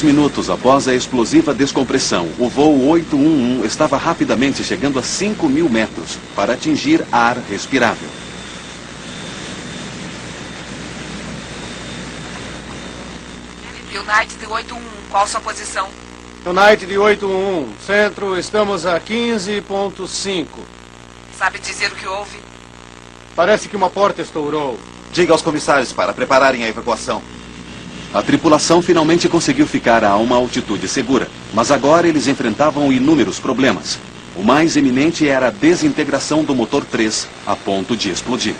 Minutos após a explosiva descompressão, o voo 811 estava rapidamente chegando a 5.000 metros para atingir ar respirável. United 811, qual sua posição? United 811, centro, estamos a 15.5. Sabe dizer o que houve? Parece que uma porta estourou. Diga aos comissários para prepararem a evacuação. A tripulação finalmente conseguiu ficar a uma altitude segura, mas agora eles enfrentavam inúmeros problemas. O mais eminente era a desintegração do motor 3, a ponto de explodir.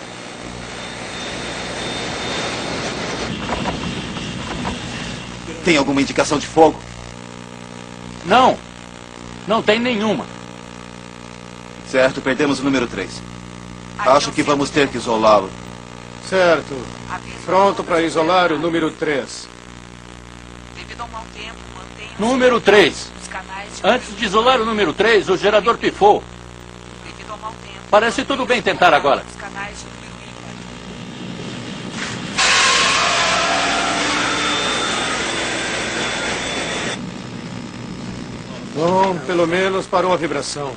Tem alguma indicação de fogo? Não. Não tem nenhuma. Certo, perdemos o número 3. Acho que vamos ter que isolá-lo. Certo. Pronto para isolar o número 3. Devido ao mau tempo, mantenha Número 3. os canais de... Antes de isolar o número 3, o gerador pifou. Devido ao mau tempo, Parece tudo bem tentar agora. os canais de... Bom, pelo menos parou a vibração.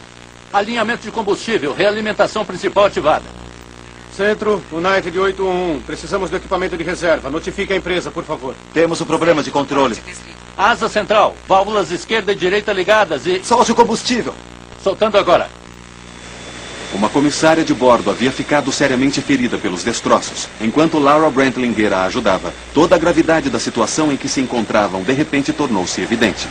Alinhamento de combustível, realimentação principal ativada. Centro, United 811, precisamos do equipamento de reserva. Notifique a empresa, por favor. Temos um problema de controle. Asa central, válvulas esquerda e direita ligadas e... Solte o combustível. Soltando agora. Uma comissária de bordo havia ficado seriamente ferida pelos destroços. Enquanto Laura Brantlinger a ajudava, toda a gravidade da situação em que se encontravam de repente tornou-se evidente.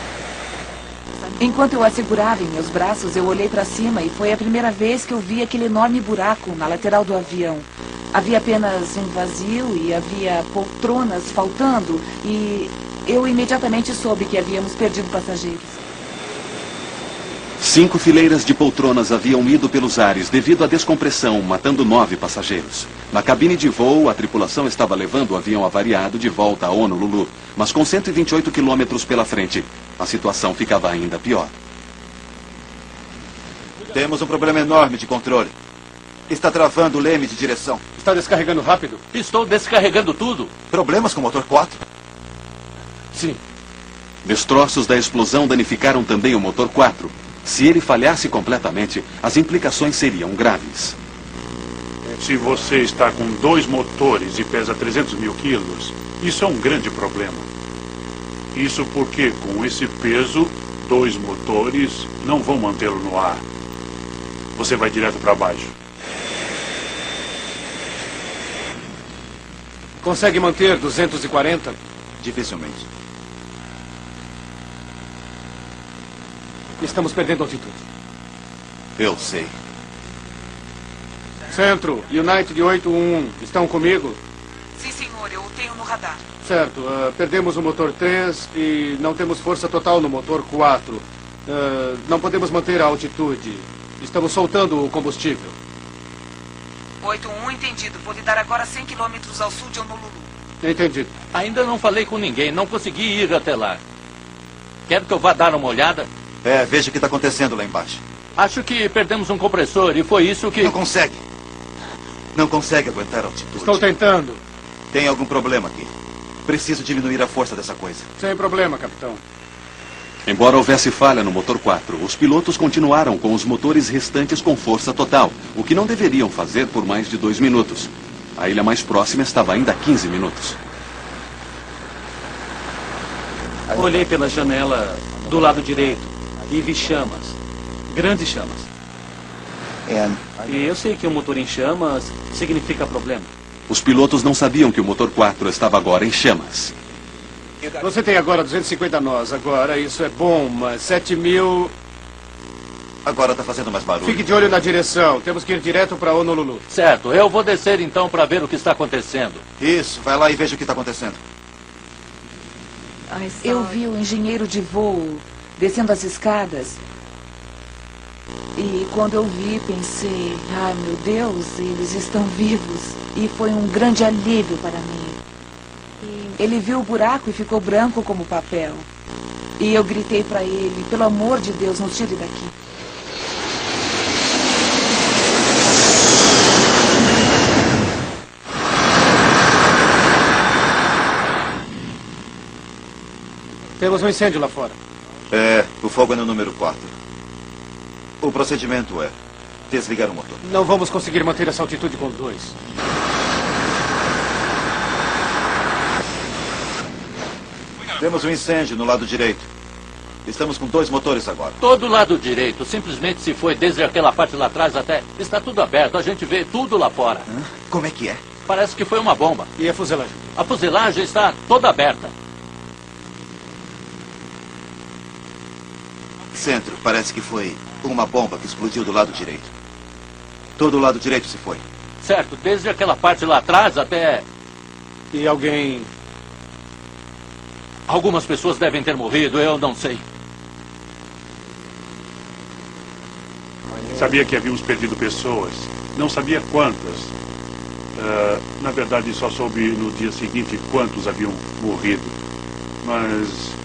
Enquanto eu a segurava em meus braços, eu olhei para cima e foi a primeira vez que eu vi aquele enorme buraco na lateral do avião. Havia apenas um vazio e havia poltronas faltando e eu imediatamente soube que havíamos perdido passageiros. 5 fileiras de poltronas haviam ido pelos ares devido à descompressão, matando 9 passageiros. Na cabine de voo, a tripulação estava levando o avião avariado de volta a Honolulu, mas com 128 quilômetros pela frente, a situação ficava ainda pior. Temos um problema enorme de controle. Está travando o leme de direção. Está descarregando rápido? Estou descarregando tudo. Problemas com o motor 4? Sim. Destroços da explosão danificaram também o motor 4. Se ele falhasse completamente, as implicações seriam graves. Se você está com 2 motores e pesa 300 mil quilos, isso é um grande problema. Isso porque, com esse peso, 2 motores não vão mantê-lo no ar. Você vai direto para baixo. Consegue manter 240? Dificilmente. Estamos perdendo altitude. Eu sei. Centro, United 811, estão comigo? Sim, senhor, eu o tenho no radar. Certo, perdemos o motor 3 e não temos força total no motor 4. Não podemos manter a altitude. Estamos soltando o combustível. 811, entendido. Vou lhe dar agora 100 quilômetros ao sul de Honolulu. Entendido. Ainda não falei com ninguém, não consegui ir até lá. Quer que eu vá dar uma olhada? Veja o que está acontecendo lá embaixo. Acho que perdemos um compressor e foi isso que... Não consegue. Não consegue aguentar a altitude. Estou tentando. Tem algum problema aqui. Preciso diminuir a força dessa coisa. Sem problema, capitão. Embora houvesse falha no motor 4, os pilotos continuaram com os motores restantes com força total, o que não deveriam fazer por mais de 2 minutos. A ilha mais próxima estava ainda a 15 minutos. Olhei pela janela do lado direito e vi chamas. Grandes chamas. E eu sei que um motor em chamas significa problema. Os pilotos não sabiam que o motor 4 estava agora em chamas. Você tem agora 250 nós. Agora, isso é bom, mas 7.000... Agora está fazendo mais barulho. Fique de olho na direção. Temos que ir direto para Honolulu. Certo, eu vou descer então para ver o que está acontecendo. Isso, vai lá e veja o que está acontecendo. Eu vi o engenheiro de voo descendo as escadas. E quando eu vi, pensei, ai meu Deus, eles estão vivos. E foi um grande alívio para mim. Ele viu o buraco e ficou branco como papel. E eu gritei para ele, pelo amor de Deus, nos tire daqui. Temos um incêndio lá fora. O fogo é no número 4. O procedimento é desligar o motor. Não vamos conseguir manter essa altitude com 2. Temos um incêndio no lado direito. Estamos com 2 motores agora. Todo lado direito simplesmente se foi desde aquela parte lá atrás até... Está tudo aberto, a gente vê tudo lá fora. Como é que é? Parece que foi uma bomba. E a fuselagem? A fuselagem está toda aberta. Centro, parece que foi uma bomba que explodiu do lado direito. Todo o lado direito se foi. Certo, desde aquela parte lá atrás até... E alguém... Algumas pessoas devem ter morrido, eu não sei. Sabia que havíamos perdido pessoas. Não sabia quantas. Na verdade, só soube no dia seguinte quantos haviam morrido. Mas...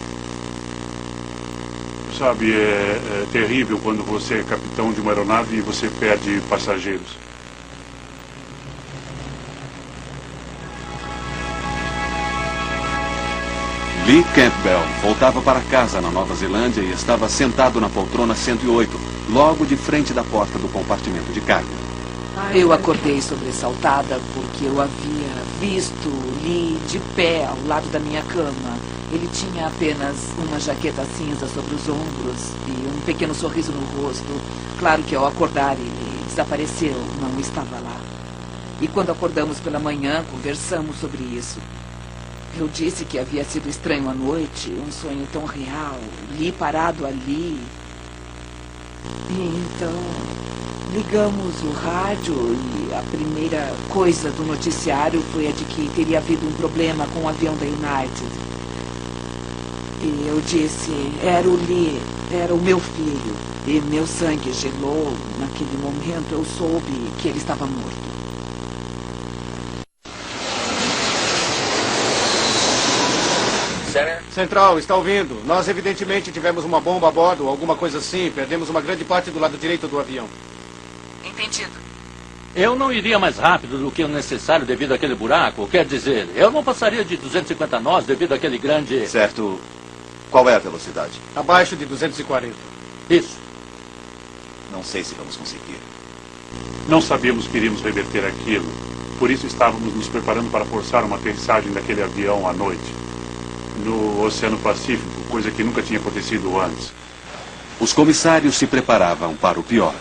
Sabe, é terrível quando você é capitão de uma aeronave e você perde passageiros. Lee Campbell voltava para casa na Nova Zelândia e estava sentado na poltrona 108, logo de frente da porta do compartimento de carga. Eu acordei sobressaltada porque eu havia visto Lee de pé ao lado da minha cama. Ele tinha apenas uma jaqueta cinza sobre os ombros e um pequeno sorriso no rosto. Claro que ao acordar ele desapareceu, não estava lá. E quando acordamos pela manhã, conversamos sobre isso. Eu disse que havia sido estranho à noite, um sonho tão real, Lee parado ali. E então, ligamos o rádio e a primeira coisa do noticiário foi a de que teria havido um problema com o avião da United. E eu disse, era o Lee, era o meu filho. E meu sangue gelou. Naquele momento eu soube que ele estava morto. Central, está ouvindo? Nós evidentemente tivemos uma bomba a bordo, alguma coisa assim. Perdemos uma grande parte do lado direito do avião. Entendido. Eu não iria mais rápido do que o necessário devido àquele buraco. Quer dizer, eu não passaria de 250 nós devido àquele grande... Certo. Qual é a velocidade? Abaixo de 240. Isso. Não sei se vamos conseguir. Não sabíamos que iríamos reverter aquilo. Por isso estávamos nos preparando para forçar uma aterrissagem daquele avião à noite. No Oceano Pacífico, coisa que nunca tinha acontecido antes. Os comissários se preparavam para o pior.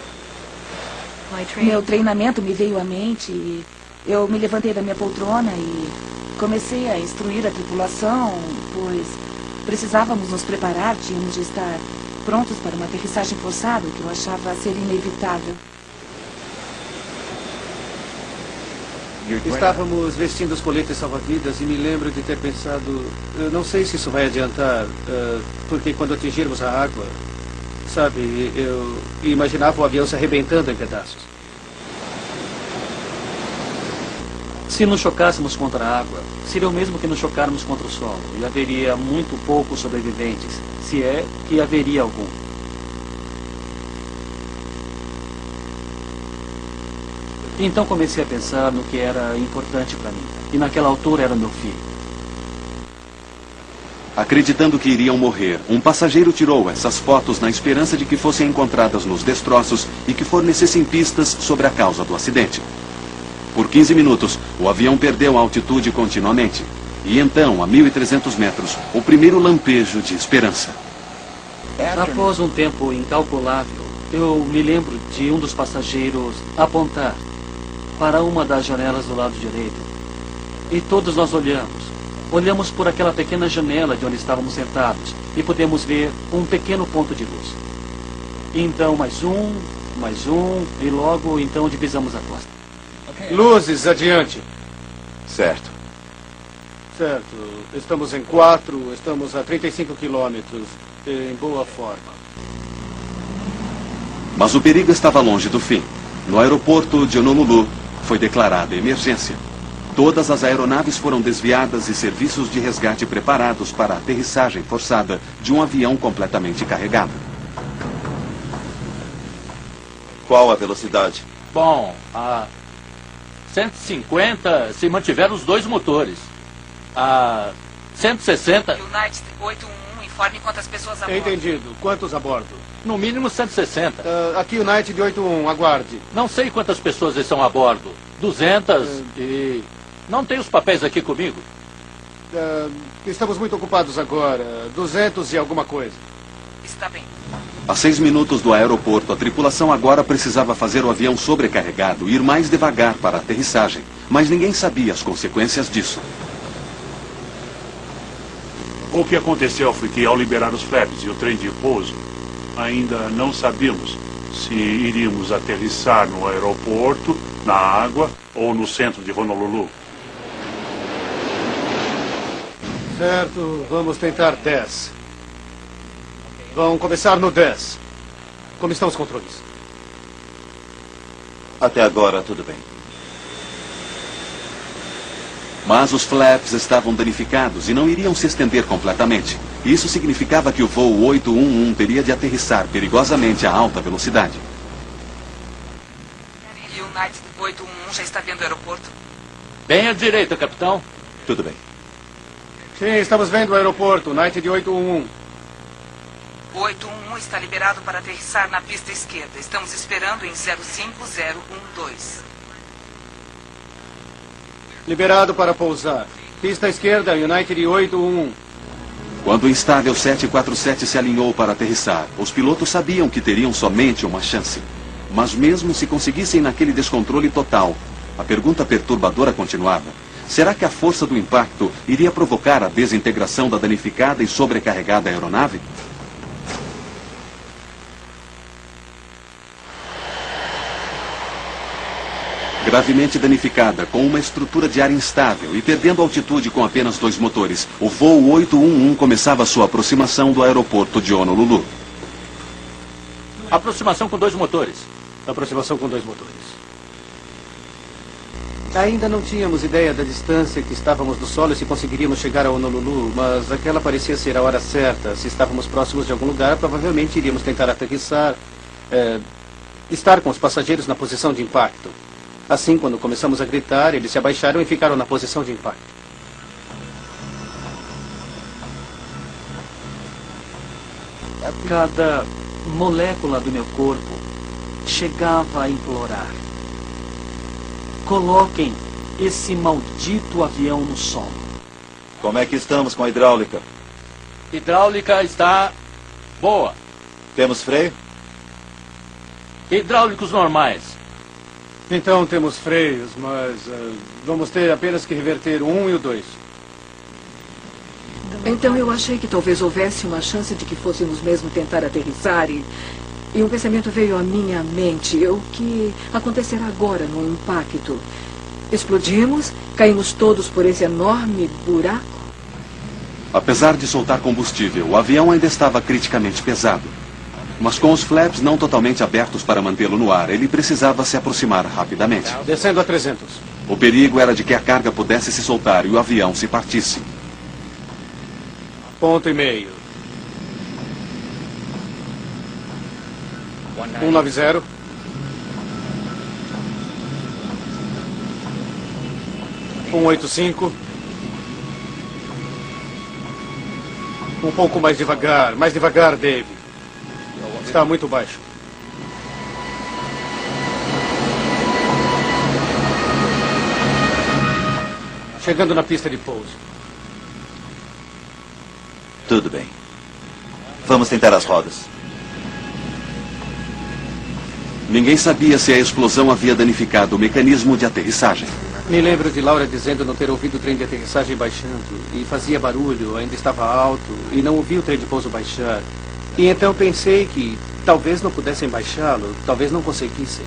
Meu treinamento me veio à mente e eu me levantei da minha poltrona e comecei a instruir a tripulação, pois precisávamos nos preparar, tínhamos de estar prontos para uma aterrissagem forçada, que eu achava ser inevitável. Estávamos vestindo os coletes salva-vidas e me lembro de ter pensado, não sei se isso vai adiantar, porque quando atingirmos a água, sabe, eu imaginava o avião se arrebentando em pedaços. Se nos chocássemos contra a água, seria o mesmo que nos chocarmos contra o solo, e haveria muito poucos sobreviventes, se é que haveria algum. Então comecei a pensar no que era importante para mim, e naquela altura era meu filho. Acreditando que iriam morrer, um passageiro tirou essas fotos na esperança de que fossem encontradas nos destroços e que fornecessem pistas sobre a causa do acidente. Por 15 minutos, o avião perdeu a altitude continuamente. E então, a 1.300 metros, o primeiro lampejo de esperança. Após um tempo incalculável, eu me lembro de um dos passageiros apontar para uma das janelas do lado direito. E todos nós olhamos. Olhamos por aquela pequena janela de onde estávamos sentados e pudemos ver um pequeno ponto de luz. E então mais um, e logo então divisamos a costa. Luzes, adiante. Certo. Certo. Estamos em 4, estamos a 35 quilômetros, em boa forma. Mas o perigo estava longe do fim. No aeroporto de Honolulu, foi declarada emergência. Todas as aeronaves foram desviadas e serviços de resgate preparados para a aterrissagem forçada de um avião completamente carregado. Qual a velocidade? Bom, a 150 se mantiver os dois motores. A 160... United 81 em Informe quantas pessoas a bordo. Entendido. Quantos a bordo? No mínimo 160. Aqui o Knight de 81, aguarde. Não sei quantas pessoas estão a bordo. 200 e... Não tenho os papéis aqui comigo. Estamos muito ocupados agora. 200 e alguma coisa. Está bem. A 6 minutos do aeroporto, a tripulação agora precisava fazer o avião sobrecarregado e ir mais devagar para a aterrissagem. Mas ninguém sabia as consequências disso. O que aconteceu foi que, ao liberar os flaps e o trem de pouso, ainda não sabíamos se iríamos aterrissar no aeroporto, na água ou no centro de Honolulu. Certo, vamos tentar 10. Vamos começar no 10. Como estão os controles? Até agora, tudo bem. Mas os flaps estavam danificados e não iriam se estender completamente. Isso significava que o voo 811 teria de aterrissar perigosamente a alta velocidade. E o Knight 811 já está vendo o aeroporto? Bem à direita, capitão. Tudo bem. Sim, estamos vendo o aeroporto. Knight de 811. O 811 está liberado para aterrissar na pista esquerda. Estamos esperando em 05012. Liberado para pousar. Pista esquerda, United 811. Quando o instável 747 se alinhou para aterrissar, os pilotos sabiam que teriam somente uma chance. Mas mesmo se conseguissem naquele descontrole total, a pergunta perturbadora continuava. Será que a força do impacto iria provocar a desintegração da danificada e sobrecarregada aeronave? Gravemente danificada, com uma estrutura de ar instável e perdendo altitude com apenas 2 motores, o voo 811 começava sua aproximação do aeroporto de Honolulu. Aproximação com 2 motores. Aproximação com 2 motores. Ainda não tínhamos ideia da distância que estávamos do solo e se conseguiríamos chegar a Honolulu, mas aquela parecia ser a hora certa. Se estávamos próximos de algum lugar, provavelmente iríamos tentar aterrissar, estar com os passageiros na posição de impacto. Assim, quando começamos a gritar, eles se abaixaram e ficaram na posição de impacto. Cada molécula do meu corpo chegava a implorar: coloquem esse maldito avião no solo. Como é que estamos com a hidráulica? Hidráulica está boa. Temos freio? Hidráulicos normais. Então temos freios, mas vamos ter apenas que reverter o 1 e o 2. Então eu achei que talvez houvesse uma chance de que fôssemos mesmo tentar aterrissar e um pensamento veio à minha mente. O que acontecerá agora no impacto? Explodimos? Caímos todos por esse enorme buraco? Apesar de soltar combustível, o avião ainda estava criticamente pesado. Mas com os flaps não totalmente abertos para mantê-lo no ar, ele precisava se aproximar rapidamente. Descendo a 300. O perigo era de que a carga pudesse se soltar e o avião se partisse. 1,5. 190. 185. Um pouco mais devagar, Dave. Está muito baixo. Chegando na pista de pouso. Tudo bem. Vamos tentar as rodas. Ninguém sabia se a explosão havia danificado o mecanismo de aterrissagem. Me lembro de Laura dizendo não ter ouvido o trem de aterrissagem baixando. E fazia barulho, ainda estava alto, e não ouvi o trem de pouso baixar. E então pensei que talvez não pudessem baixá-lo, talvez não conseguissem.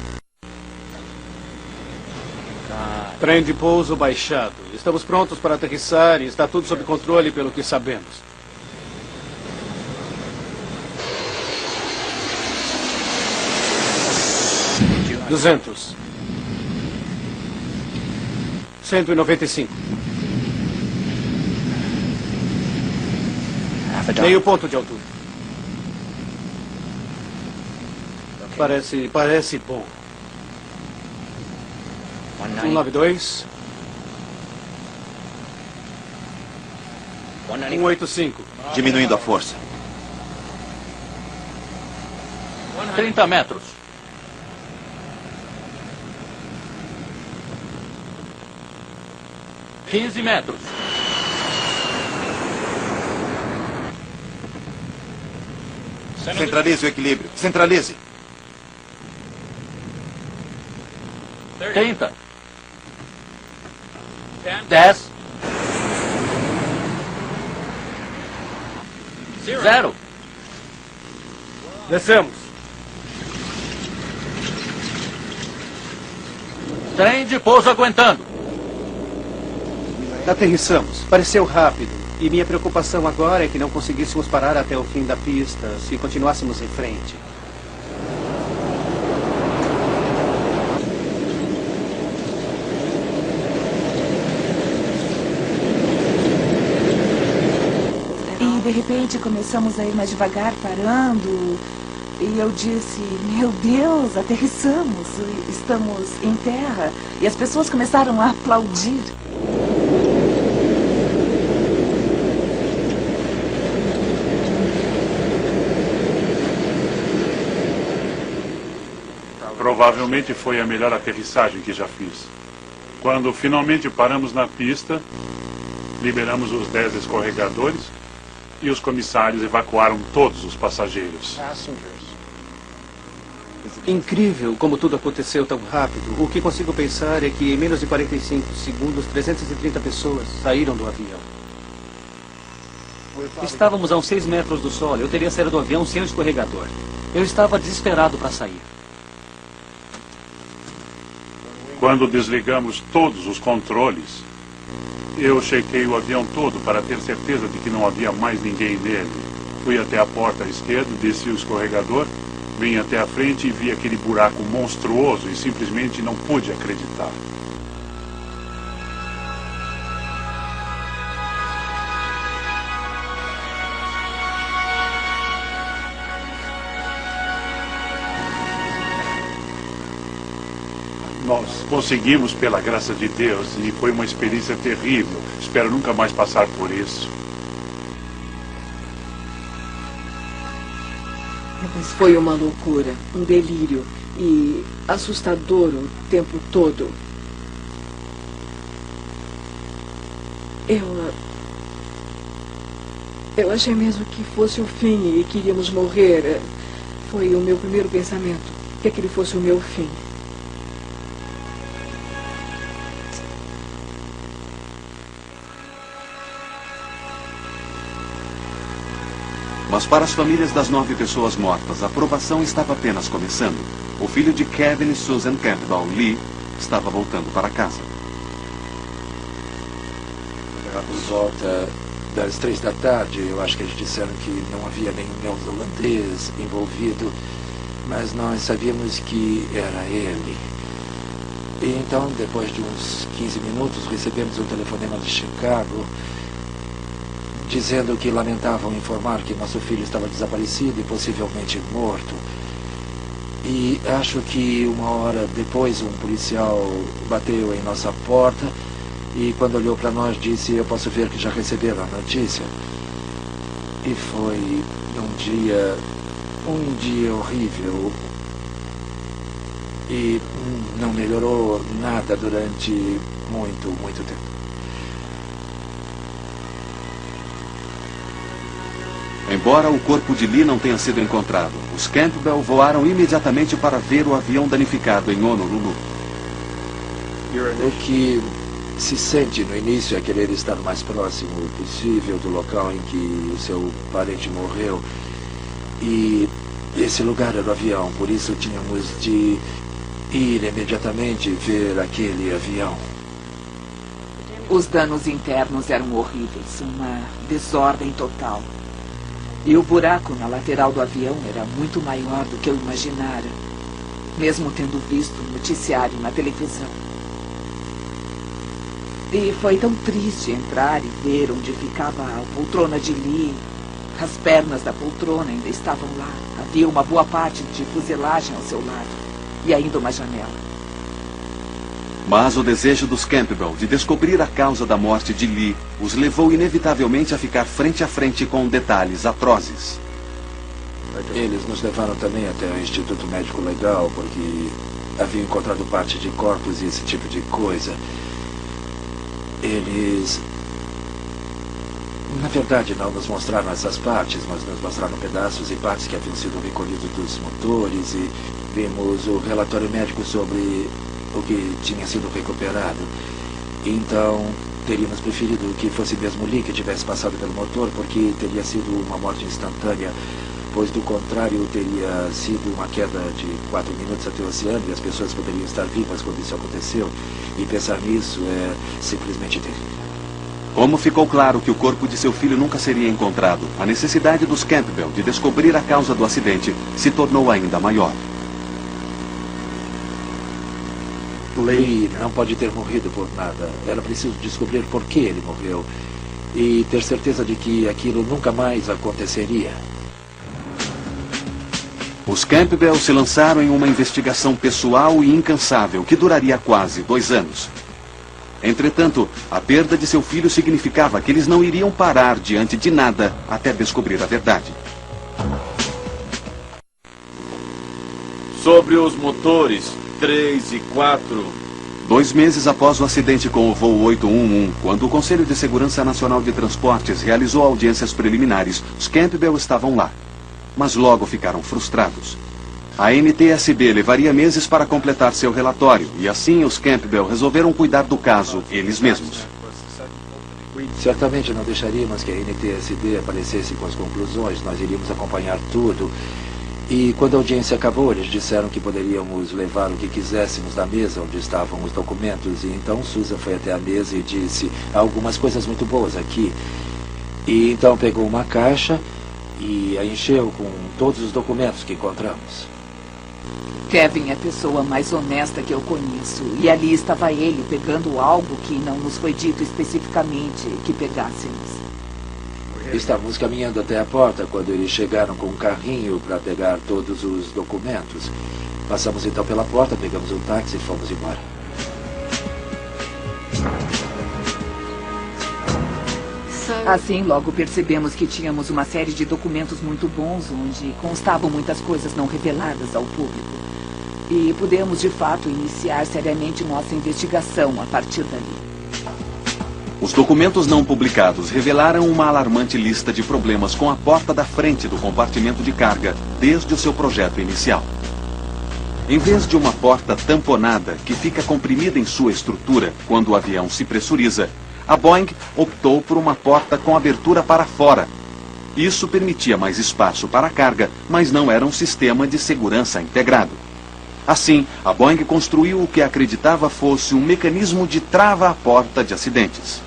Trem de pouso baixado. Estamos prontos para aterrissar e está tudo sob controle pelo que sabemos. $200. 195. Meio ponto de altura. Parece bom. 192. 185. Diminuindo a força. 30 metros. $15 metros. Centralize o equilíbrio. Centralize. 30. 10. 0. Descemos. Trem de pouso aguentando. Aterrissamos. Pareceu rápido. E minha preocupação agora é que não conseguíssemos parar até o fim da pista se continuássemos em frente. E de repente começamos a ir mais devagar, parando. E eu disse, meu Deus, aterrissamos, estamos em terra. E as pessoas começaram a aplaudir. Provavelmente foi a melhor aterrissagem que já fiz. Quando finalmente paramos na pista, liberamos os 10 escorregadores e os comissários evacuaram todos os passageiros. Incrível como tudo aconteceu tão rápido. O que consigo pensar é que em menos de 45 segundos, 330 pessoas saíram do avião. Estávamos a uns 6 metros do solo. Eu teria saído do avião sem o escorregador. Eu estava desesperado para sair. Quando desligamos todos os controles, eu chequei o avião todo para ter certeza de que não havia mais ninguém nele. Fui até a porta à esquerda, desci o escorregador, vim até a frente e vi aquele buraco monstruoso e simplesmente não pude acreditar. Nós conseguimos pela graça de Deus e foi uma experiência terrível. Espero nunca mais passar por isso. Foi uma loucura, um delírio e assustador o tempo todo. Eu achei mesmo que fosse o fim e que iríamos morrer. Foi o meu primeiro pensamento, que aquele fosse o meu fim. Mas para as famílias das 9 pessoas mortas, a provação estava apenas começando. O filho de Kevin e Susan Campbell, Lee, estava voltando para casa. Por volta das 3 da tarde, eu acho que eles disseram que não havia nenhum neozelandês envolvido, mas nós sabíamos que era ele. E então, depois de uns 15 minutos, recebemos um telefonema de Chicago, dizendo que lamentavam informar que nosso filho estava desaparecido e possivelmente morto. E acho que 1 hora depois um policial bateu em nossa porta e quando olhou para nós disse, eu posso ver que já receberam a notícia. E foi um dia horrível. E não melhorou nada durante muito tempo. Embora o corpo de Lee não tenha sido encontrado, os Campbell voaram imediatamente para ver o avião danificado em Honolulu. O que se sente no início é querer estar o mais próximo possível do local em que o seu parente morreu. E esse lugar era o avião, por isso tínhamos de ir imediatamente ver aquele avião. Os danos internos eram horríveis, uma desordem total. E o buraco na lateral do avião era muito maior do que eu imaginara, mesmo tendo visto o noticiário na televisão. E foi tão triste entrar e ver onde ficava a poltrona de Lee. As pernas da poltrona ainda estavam lá. Havia uma boa parte de fuselagem ao seu lado. E ainda uma janela. Mas o desejo dos Campbell de descobrir a causa da morte de Lee os levou inevitavelmente a ficar frente a frente com detalhes atrozes. Eles nos levaram também até o Instituto Médico Legal, porque haviam encontrado parte de corpos e esse tipo de coisa. Eles, na verdade, não nos mostraram essas partes, mas nos mostraram pedaços e partes que haviam sido recolhidos dos motores e vimos o relatório médico sobre o que tinha sido recuperado. Então, teríamos preferido que fosse mesmo Lee que tivesse passado pelo motor, porque teria sido uma morte instantânea, pois do contrário teria sido uma queda de 4 minutos até o oceano e as pessoas poderiam estar vivas quando isso aconteceu. E pensar nisso é simplesmente terrível. Como ficou claro que o corpo de seu filho nunca seria encontrado, a necessidade dos Campbell de descobrir a causa do acidente se tornou ainda maior. Lee não pode ter morrido por nada. Era preciso descobrir por que ele morreu e ter certeza de que aquilo nunca mais aconteceria. Os Campbell se lançaram em uma investigação pessoal e incansável que duraria quase 2 anos. Entretanto, a perda de seu filho significava que eles não iriam parar diante de nada até descobrir a verdade. Sobre os motores 3 e 4... 2 meses após o acidente com o voo 811, quando o Conselho de Segurança Nacional de Transportes realizou audiências preliminares, os Campbell estavam lá. Mas logo ficaram frustrados. A NTSB levaria meses para completar seu relatório, e assim os Campbell resolveram cuidar do caso eles mesmos. Certamente não deixaríamos que a NTSB aparecesse com as conclusões, nós iríamos acompanhar tudo. E quando a audiência acabou, eles disseram que poderíamos levar o que quiséssemos da mesa onde estavam os documentos. E então Susan foi até a mesa e disse: há algumas coisas muito boas aqui. E então pegou uma caixa e a encheu com todos os documentos que encontramos. Kevin é a pessoa mais honesta que eu conheço. E ali estava ele pegando algo que não nos foi dito especificamente que pegássemos. Estávamos caminhando até a porta quando eles chegaram com um carrinho para pegar todos os documentos. Passamos então pela porta, pegamos um táxi e fomos embora. Assim, logo percebemos que tínhamos uma série de documentos muito bons, onde constavam muitas coisas não reveladas ao público. E pudemos, de fato, iniciar seriamente nossa investigação a partir dali. Os documentos não publicados revelaram uma alarmante lista de problemas com a porta da frente do compartimento de carga, desde o seu projeto inicial. Em vez de uma porta tamponada que fica comprimida em sua estrutura quando o avião se pressuriza, a Boeing optou por uma porta com abertura para fora. Isso permitia mais espaço para a carga, mas não era um sistema de segurança integrado. Assim, a Boeing construiu o que acreditava fosse um mecanismo de trava-a-porta de acidentes.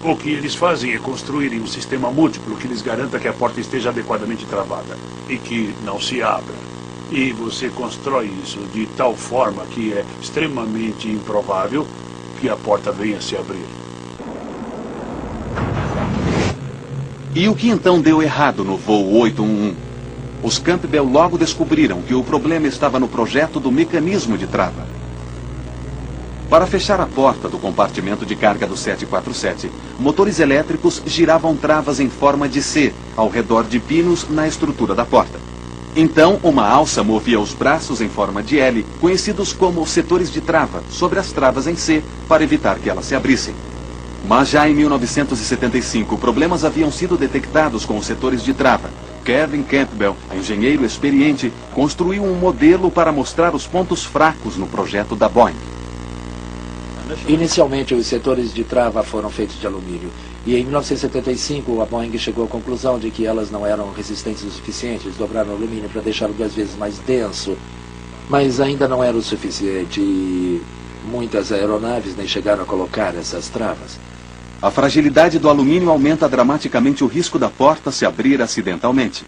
O que eles fazem é construírem um sistema múltiplo que lhes garanta que a porta esteja adequadamente travada e que não se abra. E você constrói isso de tal forma que é extremamente improvável que a porta venha a se abrir. E o que então deu errado no voo 811? Os Campbell logo descobriram que o problema estava no projeto do mecanismo de trava. Para fechar a porta do compartimento de carga do 747, motores elétricos giravam travas em forma de C, ao redor de pinos na estrutura da porta. Então, uma alça movia os braços em forma de L, conhecidos como setores de trava, sobre as travas em C, para evitar que elas se abrissem. Mas já em 1975, problemas haviam sido detectados com os setores de trava. Kevin Campbell, engenheiro experiente, construiu um modelo para mostrar os pontos fracos no projeto da Boeing. Inicialmente, os setores de trava foram feitos de alumínio. E em 1975, a Boeing chegou à conclusão de que elas não eram resistentes o suficiente. Eles dobraram o alumínio para deixá-lo 2 vezes mais denso. Mas ainda não era o suficiente e muitas aeronaves nem chegaram a colocar essas travas. A fragilidade do alumínio aumenta dramaticamente o risco da porta se abrir acidentalmente.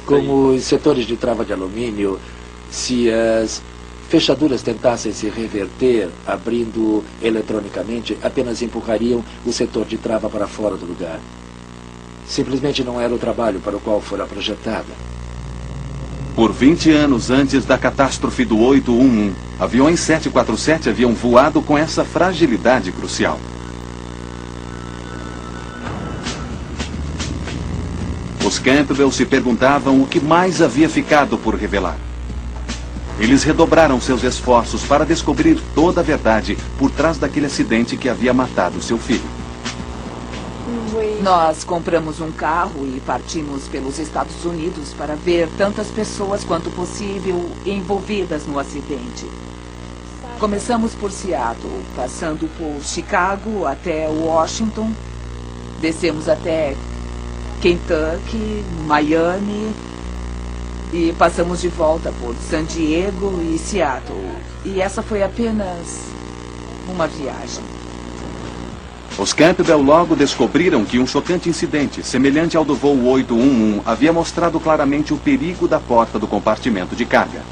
Como os setores de trava de alumínio, se as fechaduras tentassem se reverter, abrindo eletronicamente, apenas empurrariam o setor de trava para fora do lugar. Simplesmente não era o trabalho para o qual fora projetada. Por 20 anos antes da catástrofe do 811, Aviões 747 haviam voado com essa fragilidade crucial. Os Campbell se perguntavam o que mais havia ficado por revelar. Eles redobraram seus esforços para descobrir toda a verdade por trás daquele acidente que havia matado seu filho. Nós compramos um carro e partimos pelos Estados Unidos para ver tantas pessoas quanto possível envolvidas no acidente. Começamos por Seattle, passando por Chicago até Washington, descemos até Kentucky, Miami e passamos de volta por San Diego e Seattle. E essa foi apenas uma viagem. Os Campbell logo descobriram que um chocante incidente, semelhante ao do voo 811, havia mostrado claramente o perigo da porta do compartimento de carga.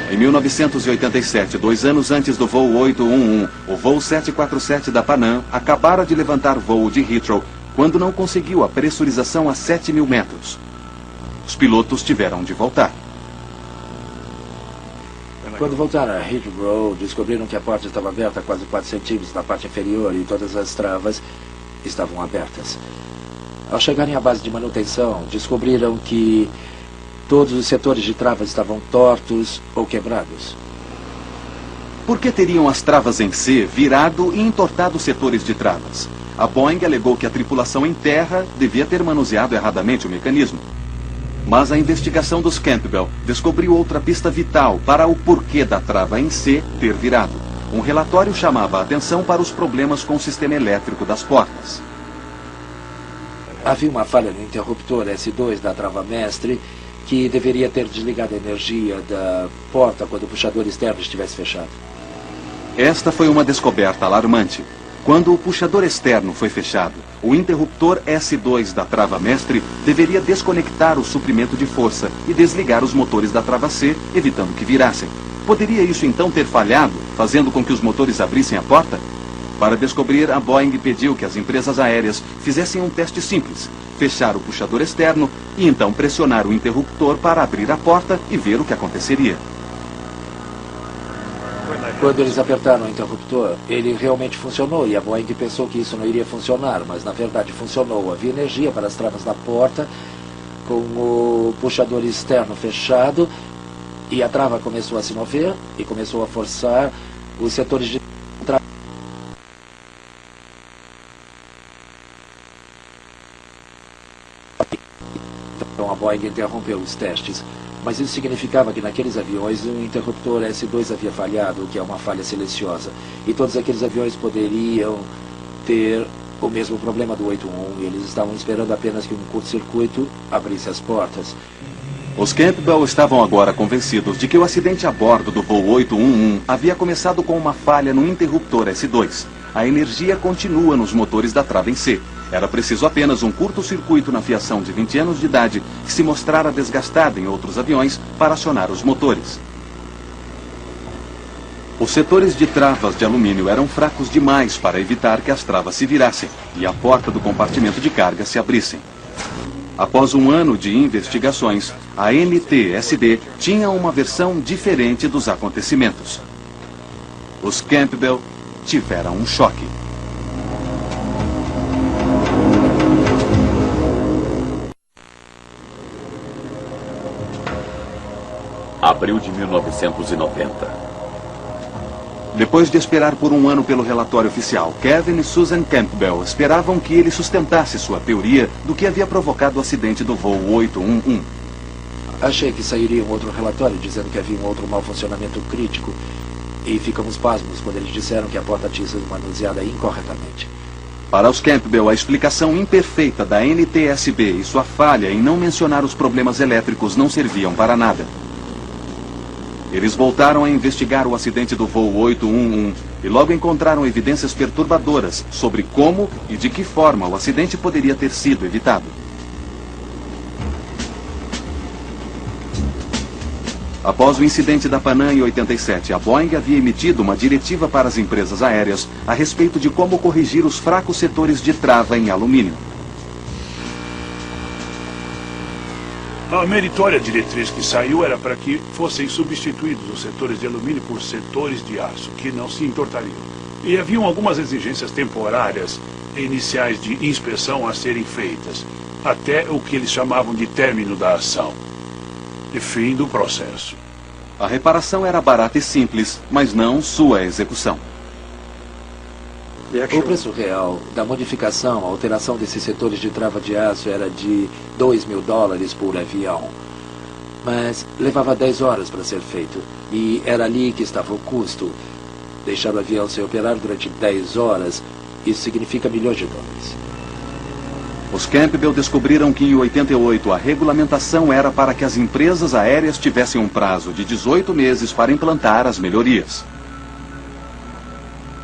Em 1987, 2 anos antes do voo 811, o voo 747 da Pan Am acabara de levantar voo de Heathrow, quando não conseguiu a pressurização a 7.000 metros. Os pilotos tiveram de voltar. Quando voltaram a Heathrow, descobriram que a porta estava aberta a quase 4 centímetros na parte inferior e todas as travas estavam abertas. Ao chegarem à base de manutenção, descobriram que todos os setores de travas estavam tortos ou quebrados. Por que teriam as travas em C virado e entortado os setores de travas? A Boeing alegou que a tripulação em terra devia ter manuseado erradamente o mecanismo. Mas a investigação dos Campbell descobriu outra pista vital para o porquê da trava em C ter virado. Um relatório chamava a atenção para os problemas com o sistema elétrico das portas. Havia uma falha no interruptor S2 da trava mestre que deveria ter desligado a energia da porta quando o puxador externo estivesse fechado. Esta foi uma descoberta alarmante. Quando o puxador externo foi fechado, o interruptor S2 da trava mestre deveria desconectar o suprimento de força e desligar os motores da trava C, evitando que virassem. Poderia isso então ter falhado, fazendo com que os motores abrissem a porta? Para descobrir, a Boeing pediu que as empresas aéreas fizessem um teste simples: fechar o puxador externo e então pressionar o interruptor para abrir a porta e ver o que aconteceria. Quando eles apertaram o interruptor, ele realmente funcionou e a Boeing pensou que isso não iria funcionar, mas na verdade funcionou. Havia energia para as travas da porta, com o puxador externo fechado, e a trava começou a se mover e começou a forçar os setores de trava. Então a Boeing interrompeu os testes. Mas isso significava que naqueles aviões o interruptor S2 havia falhado, o que é uma falha silenciosa. E todos aqueles aviões poderiam ter o mesmo problema do 811. Eles estavam esperando apenas que um curto-circuito abrisse as portas. Os Campbell estavam agora convencidos de que o acidente a bordo do voo 811 havia começado com uma falha no interruptor S2. A energia continua nos motores da trava em C. Era preciso apenas um curto-circuito na fiação de 20 anos de idade que se mostrara desgastada em outros aviões para acionar os motores. Os setores de travas de alumínio eram fracos demais para evitar que as travas se virassem e a porta do compartimento de carga se abrissem. Após um ano de investigações, a NTSB tinha uma versão diferente dos acontecimentos. Os Campbell tiveram um choque. Abril de 1990. Depois de esperar por um ano pelo relatório oficial, Kevin e Susan Campbell esperavam que ele sustentasse sua teoria do que havia provocado o acidente do voo 811. Achei que sairia um outro relatório dizendo que havia um outro mau funcionamento crítico e ficamos pasmos quando eles disseram que a porta tinha sido manuseada incorretamente. Para os Campbell, a explicação imperfeita da NTSB e sua falha em não mencionar os problemas elétricos não serviam para nada. Eles voltaram a investigar o acidente do voo 811 e logo encontraram evidências perturbadoras sobre como e de que forma o acidente poderia ter sido evitado. Após o incidente da Pan Am em 87, a Boeing havia emitido uma diretiva para as empresas aéreas a respeito de como corrigir os fracos setores de trava em alumínio. A meritória diretriz que saiu era para que fossem substituídos os setores de alumínio por setores de aço, que não se entortariam. E haviam algumas exigências temporárias iniciais de inspeção a serem feitas, até o que eles chamavam de término da ação e fim do processo. A reparação era barata e simples, mas não sua execução. O preço real da modificação, a alteração desses setores de trava de aço era de $2.000 por avião. Mas levava 10 horas para ser feito. E era ali que estava o custo. Deixar o avião sem operar durante 10 horas, isso significa milhões de dólares. Os Campbell descobriram que em 88 a regulamentação era para que as empresas aéreas tivessem um prazo de 18 meses para implantar as melhorias.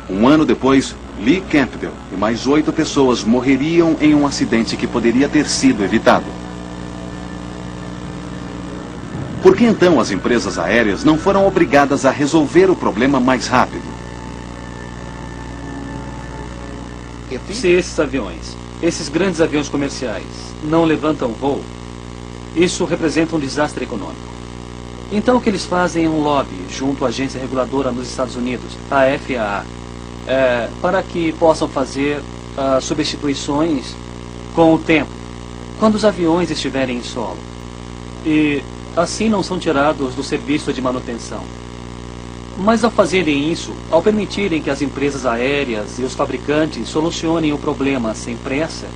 Um ano depois, Lee Campbell e mais 8 pessoas morreriam em um acidente que poderia ter sido evitado. Por que então as empresas aéreas não foram obrigadas a resolver o problema mais rápido? Se esses grandes aviões comerciais, não levantam voo, isso representa um desastre econômico. Então o que eles fazem é um lobby junto à agência reguladora nos Estados Unidos, a FAA, para que possam fazer substituições com o tempo, quando os aviões estiverem em solo. E assim não são tirados do serviço de manutenção. Mas ao fazerem isso, ao permitirem que as empresas aéreas e os fabricantes solucionem o problema sem pressa,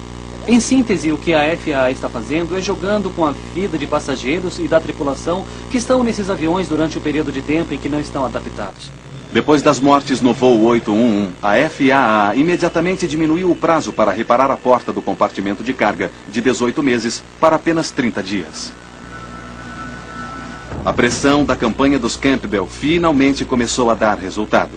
em síntese, o que a FAA está fazendo é jogando com a vida de passageiros e da tripulação que estão nesses aviões durante o período de tempo em que não estão adaptados. Depois das mortes no voo 811, a FAA imediatamente diminuiu o prazo para reparar a porta do compartimento de carga de 18 meses para apenas 30 dias. A pressão da campanha dos Campbell finalmente começou a dar resultado.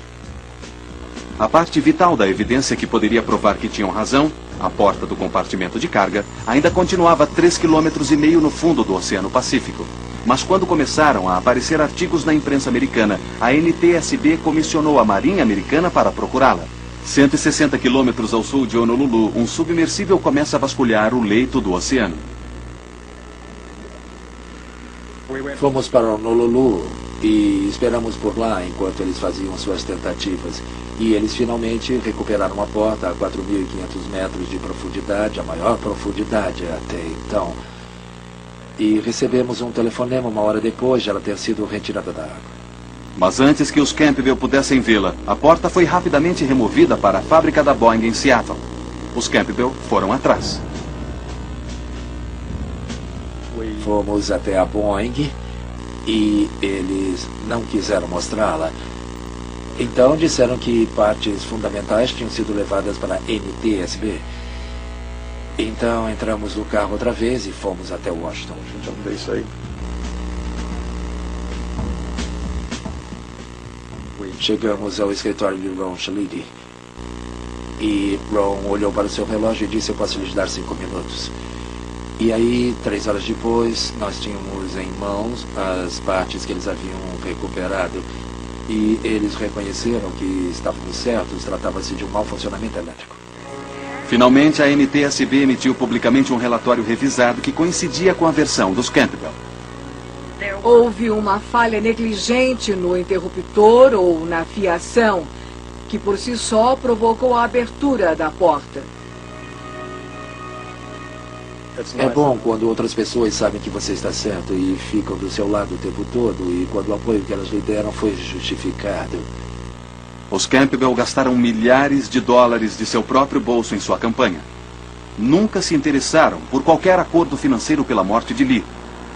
A parte vital da evidência que poderia provar que tinham razão, a porta do compartimento de carga, ainda continuava 3,5 km no fundo do Oceano Pacífico. Mas quando começaram a aparecer artigos na imprensa americana, a NTSB comissionou a Marinha Americana para procurá-la. 160 quilômetros ao sul de Honolulu, um submersível começa a vasculhar o leito do oceano. Fomos para Honolulu e esperamos por lá enquanto eles faziam suas tentativas. E eles finalmente recuperaram a porta a 4.500 metros de profundidade, a maior profundidade até então. E recebemos um telefonema uma hora depois de ela ter sido retirada da água. Mas antes que os Campbell pudessem vê-la, a porta foi rapidamente removida para a fábrica da Boeing em Seattle. Os Campbell foram atrás. Fomos até a Boeing e eles não quiseram mostrá-la. Então disseram que partes fundamentais tinham sido levadas para a NTSB. Então entramos no carro outra vez e fomos até Washington. Chegamos ao escritório de Ron Shalidi. E Ron olhou para o seu relógio e disse: eu posso lhes dar 5 minutos. E aí, 3 horas depois, nós tínhamos em mãos as partes que eles haviam recuperado. E eles reconheceram que estávamos certos, tratava-se de um mau funcionamento elétrico. Finalmente, a NTSB emitiu publicamente um relatório revisado que coincidia com a versão dos Campbell. Houve uma falha negligente no interruptor ou na fiação, que por si só provocou a abertura da porta. É bom quando outras pessoas sabem que você está certo e ficam do seu lado o tempo todo, e quando o apoio que elas lhe deram foi justificado. Os Campbell gastaram milhares de dólares de seu próprio bolso em sua campanha. Nunca se interessaram por qualquer acordo financeiro pela morte de Lee,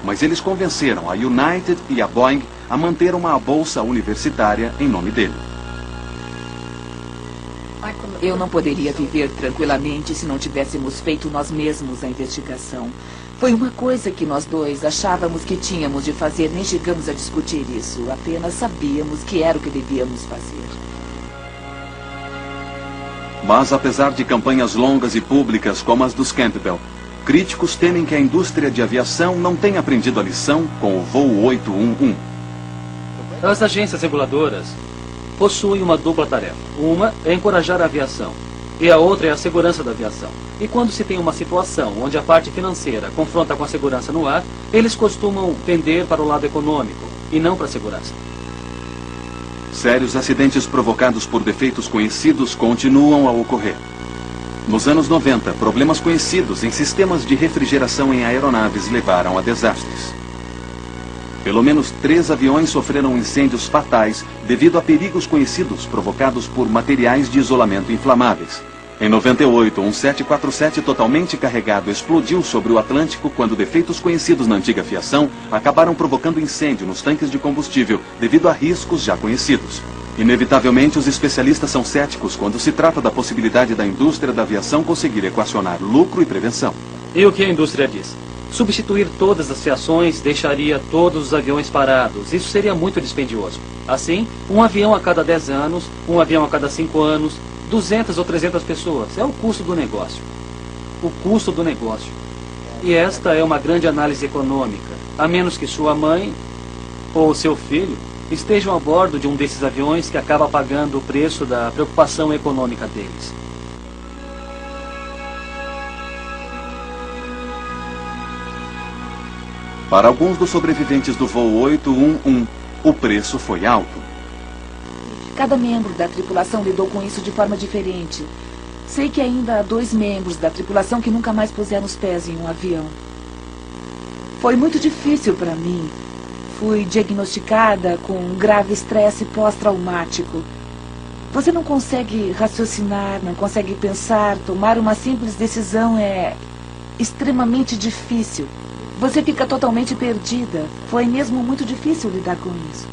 mas eles convenceram a United e a Boeing a manter uma bolsa universitária em nome dele. Eu não poderia viver tranquilamente se não tivéssemos feito nós mesmos a investigação. Foi uma coisa que nós dois achávamos que tínhamos de fazer, nem chegamos a discutir isso. Apenas sabíamos que era o que devíamos fazer. Mas apesar de campanhas longas e públicas como as dos Campbell, críticos temem que a indústria de aviação não tenha aprendido a lição com o voo 811. As agências reguladoras possuem uma dupla tarefa. Uma é encorajar a aviação E a outra é a segurança da aviação. E quando se tem uma situação onde a parte financeira confronta com a segurança no ar, eles costumam tender para o lado econômico e não para a segurança. Sérios acidentes provocados por defeitos conhecidos continuam a ocorrer. Nos anos 90, problemas conhecidos em sistemas de refrigeração em aeronaves levaram a desastres. Pelo menos 3 aviões sofreram incêndios fatais devido a perigos conhecidos provocados por materiais de isolamento inflamáveis. Em 98, um 747 totalmente carregado explodiu sobre o Atlântico quando defeitos conhecidos na antiga fiação acabaram provocando incêndio nos tanques de combustível devido a riscos já conhecidos. Inevitavelmente, os especialistas são céticos quando se trata da possibilidade da indústria da aviação conseguir equacionar lucro e prevenção. E o que a indústria diz? Substituir todas as fiações deixaria todos os aviões parados. Isso seria muito dispendioso. Assim, um avião a cada 10 anos, um avião a cada 5 anos, 200 ou 300 pessoas. É o custo do negócio. O custo do negócio. E esta é uma grande análise econômica, a menos que sua mãe ou seu filho estejam a bordo de um desses aviões que acaba pagando o preço da preocupação econômica deles. Para alguns dos sobreviventes do voo 811, o preço foi alto. Cada membro da tripulação lidou com isso de forma diferente. Sei que ainda há 2 membros da tripulação que nunca mais puseram os pés em um avião. Foi muito difícil para mim. Fui diagnosticada com um grave estresse pós-traumático. Você não consegue raciocinar, não consegue pensar, tomar uma simples decisão é extremamente difícil. Você fica totalmente perdida. Foi mesmo muito difícil lidar com isso.